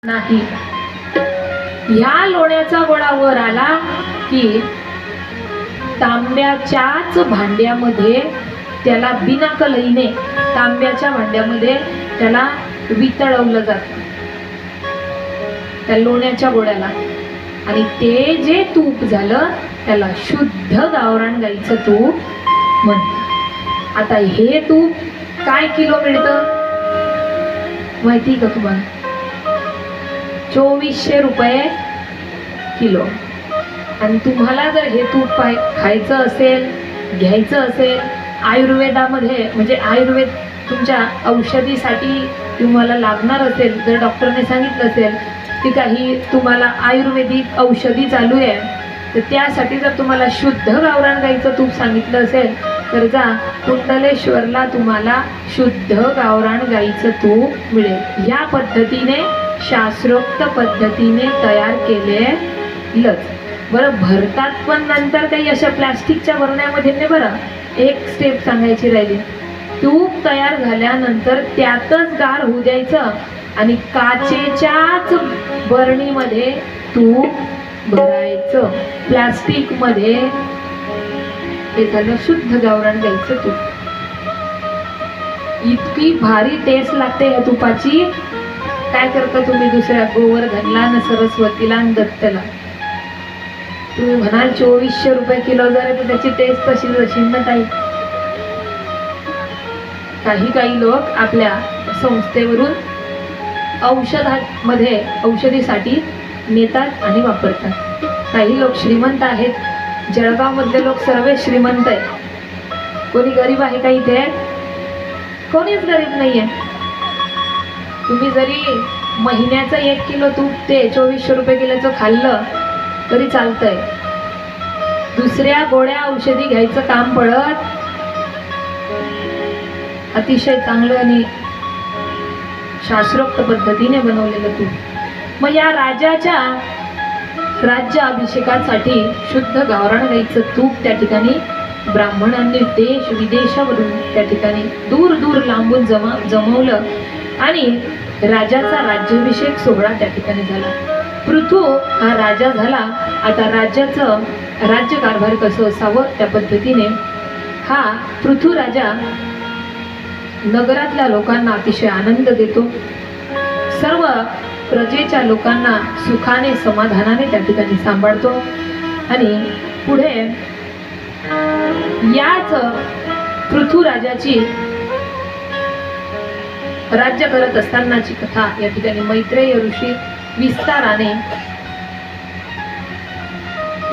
नाही. ह्या लोण्याचा गोळा वर आला की तांब्याच्याच भांड्यामध्ये त्याला बिना कलईने तांब्याच्या भांड्यामध्ये त्याला वितळवलं जातं त्या लोण्याच्या गोळ्याला, आणि ते जे तूप झालं त्याला शुद्ध गावरान गाईचं तूप म्हणतात. आता हे तूप काय किलो मिळतं माहिती का तुम्हाला? 2400 रुपये किलो. आणि तुम्हाला जर हे तूप खायचं असेल, घ्यायचं असेल आयुर्वेदामध्ये, म्हणजे आयुर्वेद तुमच्या औषधीसाठी तुम्हाला लागणार असेल, जर डॉक्टरने सांगितलं असेल की काही तुम्हाला आयुर्वेदिक औषधी चालू आहे, तर त्यासाठी जर तुम्हाला शुद्ध गावरान गाईचं तूप सांगितलं असेल तर जा कुंडलेश्वरला, तुम्हाला शुद्ध गावरान गाईचं तूप मिळेल. या पद्धतीने शास्त्रोक्त पद्धतीने तयार केलेलंच. बरं, भरतात पण नंतर काही अशा प्लास्टिकच्या बरण्यामध्ये नाही. बरं, एक स्टेप सांगायची राहिली. तूप तयार झाल्यानंतर त्यातच गार होऊ द्यायचं आणि काचेच्याच बरणीमध्ये तूप भरायचं. प्लास्टिक मध्ये हे झालं शुद्ध गावरान गाईचं तूप. इतकी भारी टेस्ट लागते या तुपाची. काय करता तुम्ही दुसऱ्या गोवर्धनला न सरस्वतीला न दत्तला? तुम्ही म्हणाल 2400 रुपये किलो जर आहे तर त्याची टेस्ट तशीच अशी ना ताई. काही लोक आपल्या संस्थेवरून औषधामध्ये औषधीसाठी नेतात आणि वापरतात. काही लोक श्रीमंत आहेत. जळगाव मधले लोक सर्व श्रीमंत आहेत. कोणी गरीब आहे का इथे? कोणीच गरीब नाहीये. तुम्ही जरी महिन्याचं 1 किलो तूप ते 2400 रुपये किलोचं खाल्लं तरी चालतंय. दुसऱ्या गोळ्या औषधी घ्यायचं काम पडत. अतिशय चांगलं आणि शास्त्रोक्त पद्धतीने बनवलेलं तूप. मग या राजाच्या राज्याभिषेकासाठी शुद्ध गावरान गाईचं तूप त्या ठिकाणी ब्राह्मणांनी देश विदेशावरून त्या ठिकाणी दूर दूर लांबून जमवलं आणि राजाचा राज्याभिषेक सोहळा त्या ठिकाणी झाला. पृथू हा राजा झाला. आता राज्याचं राज्यकारभार कसं असावं त्या पद्धतीने हा पृथू राजा नगरातल्या लोकांना अतिशय आनंद देतो. सर्व प्रजेच्या लोकांना सुखाने समाधानाने त्या ठिकाणी सांभाळतो. आणि पुढे याच पृथू राजाची राज्य करत असतानाची कथा या ठिकाणी मैत्रेय ऋषी विस्ताराने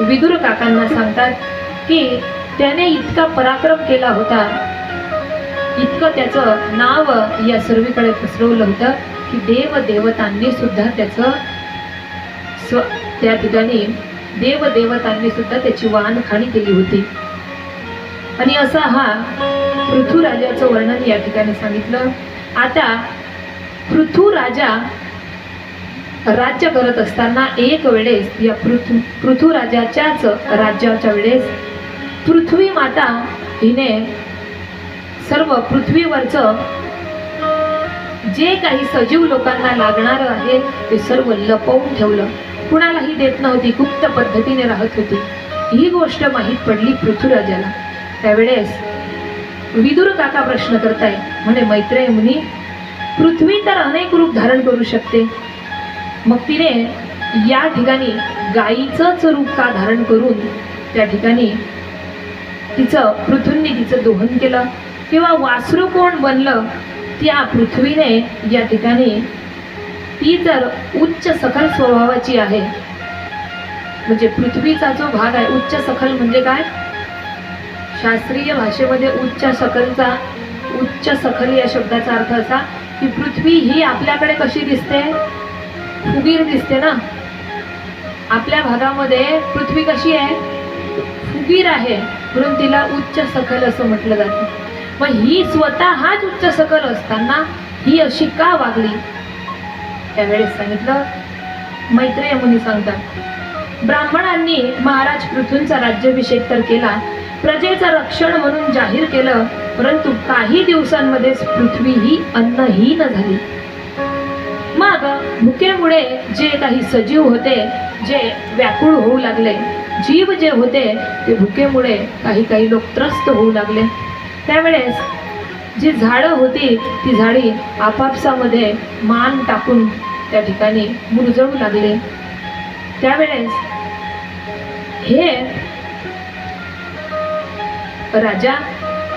विदुर काकांना सांगतात की त्याने इतका पराक्रम केला होता, इतकं त्याचं नाव या सर्वीकडे पसरवलं होतं की देवदेवतांनी सुद्धा त्या ठिकाणी देवदेवतांनी सुद्धा त्याची वानखाणी केली होती. आणि असा हा पृथू राजाचं वर्णन या ठिकाणी सांगितलं. आता पृथू राजा राज्य करत असताना एक वेळेस या पृथू राजाच्याच राज्याच्या वेळेस पृथ्वी माता हिने सर्व पृथ्वीवरचं जे काही सजीव लोकांना लागणार आहे ते सर्व लपवून ठेवलं. कुणालाही देत नव्हती, गुप्त पद्धतीने राहत होती. ही गोष्ट माहीत पडली पृथ्वीराजाला. त्यावेळेस विदुर काका प्रश्न करताय, म्हणे मैत्रेय मुनी, पृथ्वी तर अनेक रूप धारण करू शकते, मग तिने या ठिकाणी गाईचंच रूप का धारण करून त्या ठिकाणी पृथ्वीने तिचं दोहन केलं? किंवा वासरू कोण बनलं? त्या पृथ्वीने या ठिकाणी ती तर उच्च सखल स्वभावाची आहे. म्हणजे पृथ्वीचा जो भाग आहे उच्च सखल म्हणजे काय? शास्त्रीय भाषेमध्ये उच्च सखल या शब्दाचा अर्थ असा की पृथ्वी ही आपल्याकडे कशी दिसते? फुगीर दिसते ना. आपल्या भागामध्ये पृथ्वी कशी आहे? फुगीर आहे, म्हणून तिला उच्च सखल असं म्हटलं जातं. मग ही स्वतःच उच्च सखल असताना ही अशी का वागली? त्यावेळेस सांगितलं, मैत्रेय मुनी सांगतात, ब्राह्मणांनी महाराज पृथ्वींचा राज्याभिषेक तर केला, प्रजेचं रक्षण म्हणून जाहीर केलं, परंतु काही दिवसांमध्येच पृथ्वी ही अन्नहीन झाली. मग भुकेमुळे जे काही सजीव होते, जे व्याकुळ होऊ लागले, जीव जे होते ते भुकेमुळे काही काही लोक त्रस्त होऊ लागले. त्यावेळेस जी झाडं होती ती झाडी आपापसामध्ये मान टाकून त्या ठिकाणी मुरझळू लागले. त्यावेळेस हे राजा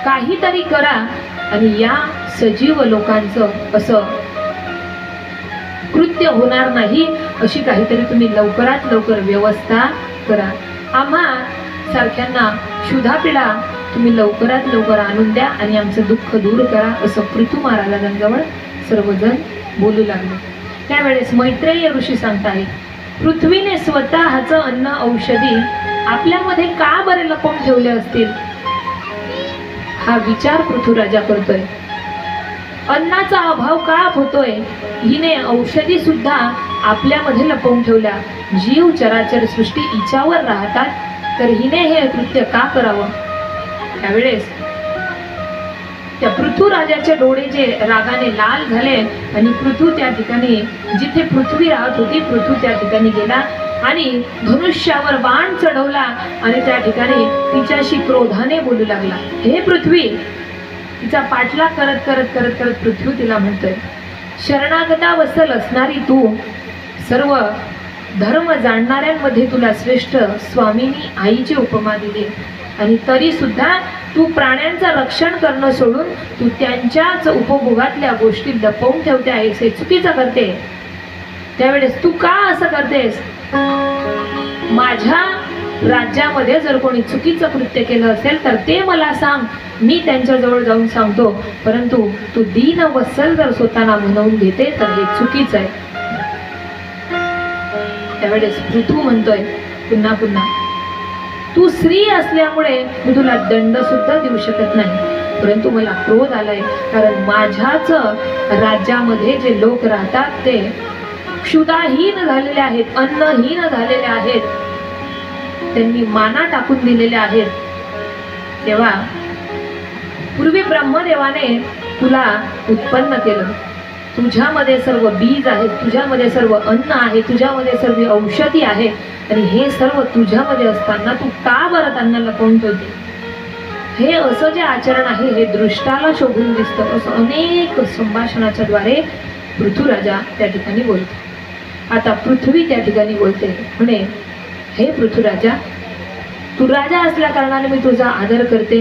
काहीतरी करा आणि या सजीव लोकांचं असं कृत्य होणार नाही अशी काहीतरी तुम्ही लवकरात लवकर व्यवस्था करा. आम्हा सारख्यांना क्षुधापिडा तुम्ही लवकरात लवकर आणून द्या आणि आमचं दुःख दूर करा असं पृथू महाराजांजवळ सर्वजण बोलू लागले. त्यावेळेस मैत्रेय ऋषी सांगतायत, पृथ्वीने स्वतःचं अन्न औषधी आपल्यामध्ये का बरे लपवून ठेवले असतील, हा विचार पृथ्वीराजा करतोय. अन्नाचा अभाव का होतोय, हिने औषधी सुद्धा आपल्यामध्ये लपवून ठेवल्या. जीव चराचर सृष्टी हिच्यावर राहतात तर हिने हे कृत्य का करावं. त्यावेळेस त्या पृथ्वीराजाचे डोळे जे रागाने लाल झाले आणि पृथ्वी त्या ठिकाणी जिथे पृथ्वी राहत होती पृथ्वी त्या ठिकाणी गेला आणि धनुष्यावर बाण चढवला आणि त्या ठिकाणी तिच्याशी क्रोधाने बोलू लागला. हे पृथ्वी, तिचा पाठलाग करत करत करत करत पृथ्वी तिला म्हणतोय, शरणागता वत्सल असणारी तू, सर्व धर्म जाणणाऱ्यांमध्ये तुला श्रेष्ठ स्वामीनी आईची उपमा दिली आणि तरी सुद्धा तू प्राण्यांचं रक्षण करणं सोडून तू त्यांच्याच उपभोगातल्या गोष्टी लपवून ठेवते आहेस, हे चुकीचं करते. त्यावेळेस तू का असं करतेस. माझ्या राज्यामध्ये जर कोणी चुकीचं कृत्य केलं असेल तर ते मला सांग, मी त्यांच्याजवळ जाऊन सांगतो. परंतु तू दीन वत्सल जर स्वतःला म्हणवून घेते तर हे चुकीचं आहे. त्यावेळेस पृथू म्हणतोय पुन्हा पुन्हा, तू स्त्री असल्यामुळे मी तुला दंड सुद्धा देऊ शकत नाही, परंतु मला क्रोध आलाय कारण माझ्याच राज्यामध्ये जे लोक राहतात ते क्षुधाहीन झालेले आहेत, अन्नहीन झालेले आहेत, त्यांनी माना टाकून दिलेले आहेत. तेव्हा पूर्वी ब्रह्मदेवाने तुला उत्पन्न केलं, तुझ्यामध्ये सर्व बीज आहे, तुझ्यामध्ये सर्व अन्न आहे, तुझ्यामध्ये सर्व औषधी आहे आणि हे सर्व तुझ्यामध्ये असताना तू का बरं त्यांना लपवून ठेवते. हे असं जे आचरण आहे हे दृष्टाला शोभून दिसतं असं अनेक संभाषणाच्या द्वारे पृथ्वीराजा त्या ठिकाणी बोलतो. आता पृथ्वी त्या ठिकाणी बोलते, म्हणे हे पृथ्वीराजा, तू राजा असल्या कारणाने मी तुझा आदर करते.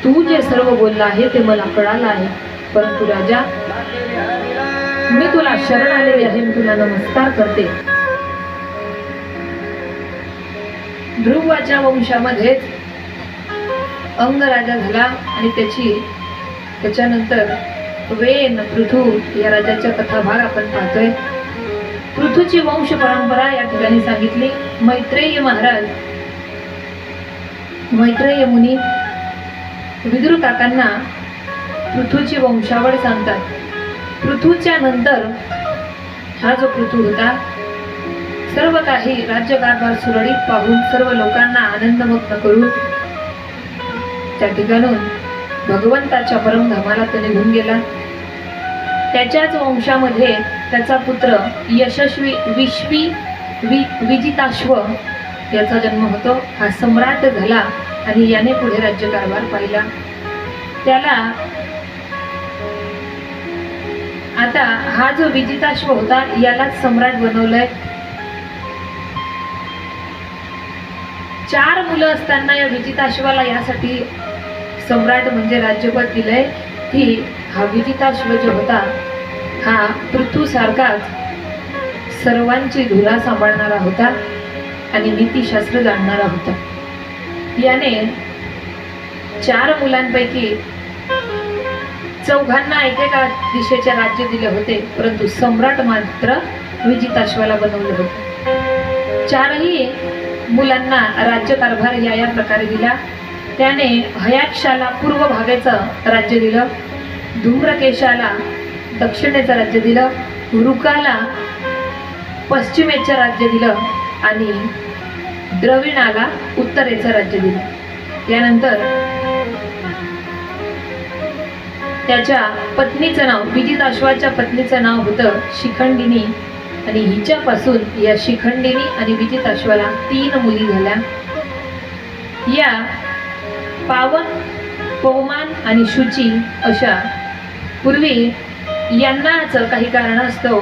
तू जे सर्व बोलला आहे ते मला कळालं आहे, परंतु राजा मी तुला शरण आलेली आहे, मी तुला नमस्कार करते. ध्रुवाच्या वंशामध्येच अंग राजा झाला आणि त्याच्यानंतर वेन पृथू या राजाच्या कथाभाग आपण पाहतोय. पृथूची वंश परंपरा या ठिकाणी सांगितली. मैत्रेय महाराज, मैत्रेय मुनी विदुर काकांना पृथूची वंशावळ सांगतात. पृथूच्या नंतर हा जो पृथू होता सर्व काही राज्यकारभार सुरळीत पाहून सर्व लोकांना आनंदमुक्त करून त्या ठिकाणून भगवंताच्या परमधामाला तो निघून गेला. त्याच्याच वंशामध्ये त्याचा पुत्र यशस्वी विजिताश्व याचा जन्म होतो. हा सम्राट झाला आणि याने पुढे राज्यकारभार पाहिला. त्याला आता हा जो विजिताश्व होता यालाच सम्राट बनवलंय. 4 मुलं असताना या विजिताश्वाला यासाठी सम्राट म्हणजे राज्यपद दिलंय की हा विजिताश्व जो होता हा पृथू सारखाच सर्वांची धुरा सांभाळणारा होता आणि नीतिशास्त्र जाणणारा होता. याने 4 मुलांपैकी 4 एकेका दिशेचे राज्य दिले होते, परंतु सम्राट मात्र विजिताश्वाला बनवले होते. 4ही मुलांना राज्यकारभार या प्रकारे दिला. त्याने हयाक्षाला पूर्व भागाचं राज्य दिलं, धूम्रकेशाला दक्षिणेचं राज्य दिलं, रुकाला पश्चिमेचं राज्य दिलं आणि द्रविणाला उत्तरेचं राज्य दिलं. त्यानंतर त्याच्या पत्नीचं नाव, विजिताश्वाच्या पत्नीचं नाव होतं शिखंडिनी. आणि हिच्यापासून या शिखंडिनी आणि विजिताश्वाला 3 मुली झाल्या. या पावन, पवमान आणि शुची अशा पूर्वी यांनाच काही कारणास्तव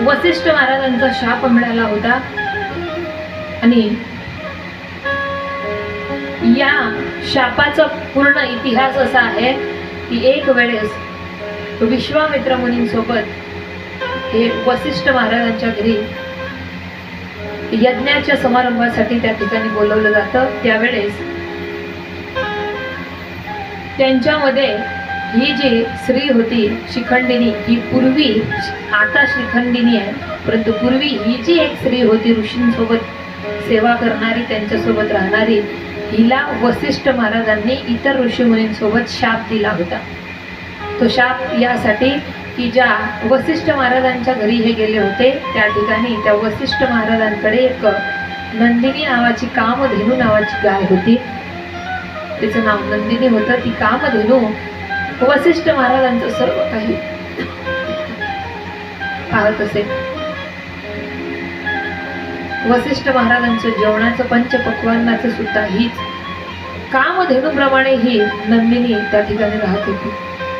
वसिष्ठ महाराजांचा शाप मिळाला होता. आणि या शापाचा पूर्ण इतिहास असा आहे की एक वेळेस विश्वामित्र मुनींसोबत हे वसिष्ठ महाराजांच्या घरी यज्ञाच्या समारंभासाठी त्या ठिकाणी बोलवलं जातं. त्यावेळेस त्यांच्यामध्ये ही जी स्त्री होती शिखंडिनी, ही पूर्वी, आता शिखंडिनी आहे परंतु पूर्वी ही जी एक स्त्री होती ऋषींसोबत सेवा करणारी, त्यांच्यासोबत राहणारी, हिला वसिष्ठ महाराजांनी इतर ऋषीमुनींसोबत शाप दिला होता. तो शाप यासाठी की ज्या वसिष्ठ महाराजांच्या घरी हे गेले होते त्या ठिकाणी त्या वसिष्ठ महाराजांकडे एक नंदिनी नावाची, कामधेनू नावाची गाय होती. तिचं नाव नंदिनी होतं. ती कामधेनू वसिष्ठ महाराजांचं सर्व काही पाहत असे. वसिष्ठ महाराजांचं जेवणाचं, पंचपक्वान्नाचं सुद्धा हीच कामधेनूप्रमाणे ही नंदिनी त्या ठिकाणी राहत होती.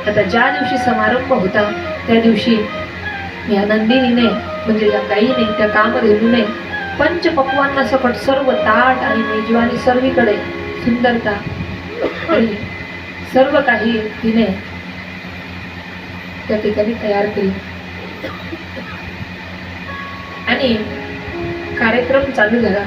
आता ज्या दिवशी समारंभ होता त्या दिवशी या नंदिनीने, म्हणजे या गाईने, त्या कामधेनूने पंचपक्वान्ना सकट सर्व ताट आणि मेजवानी सर्वीकडे सुंदरता आणि सर्व काही तिने त्या ठिकाणी तयार केली. आणि कार्यक्रम चालू झाला.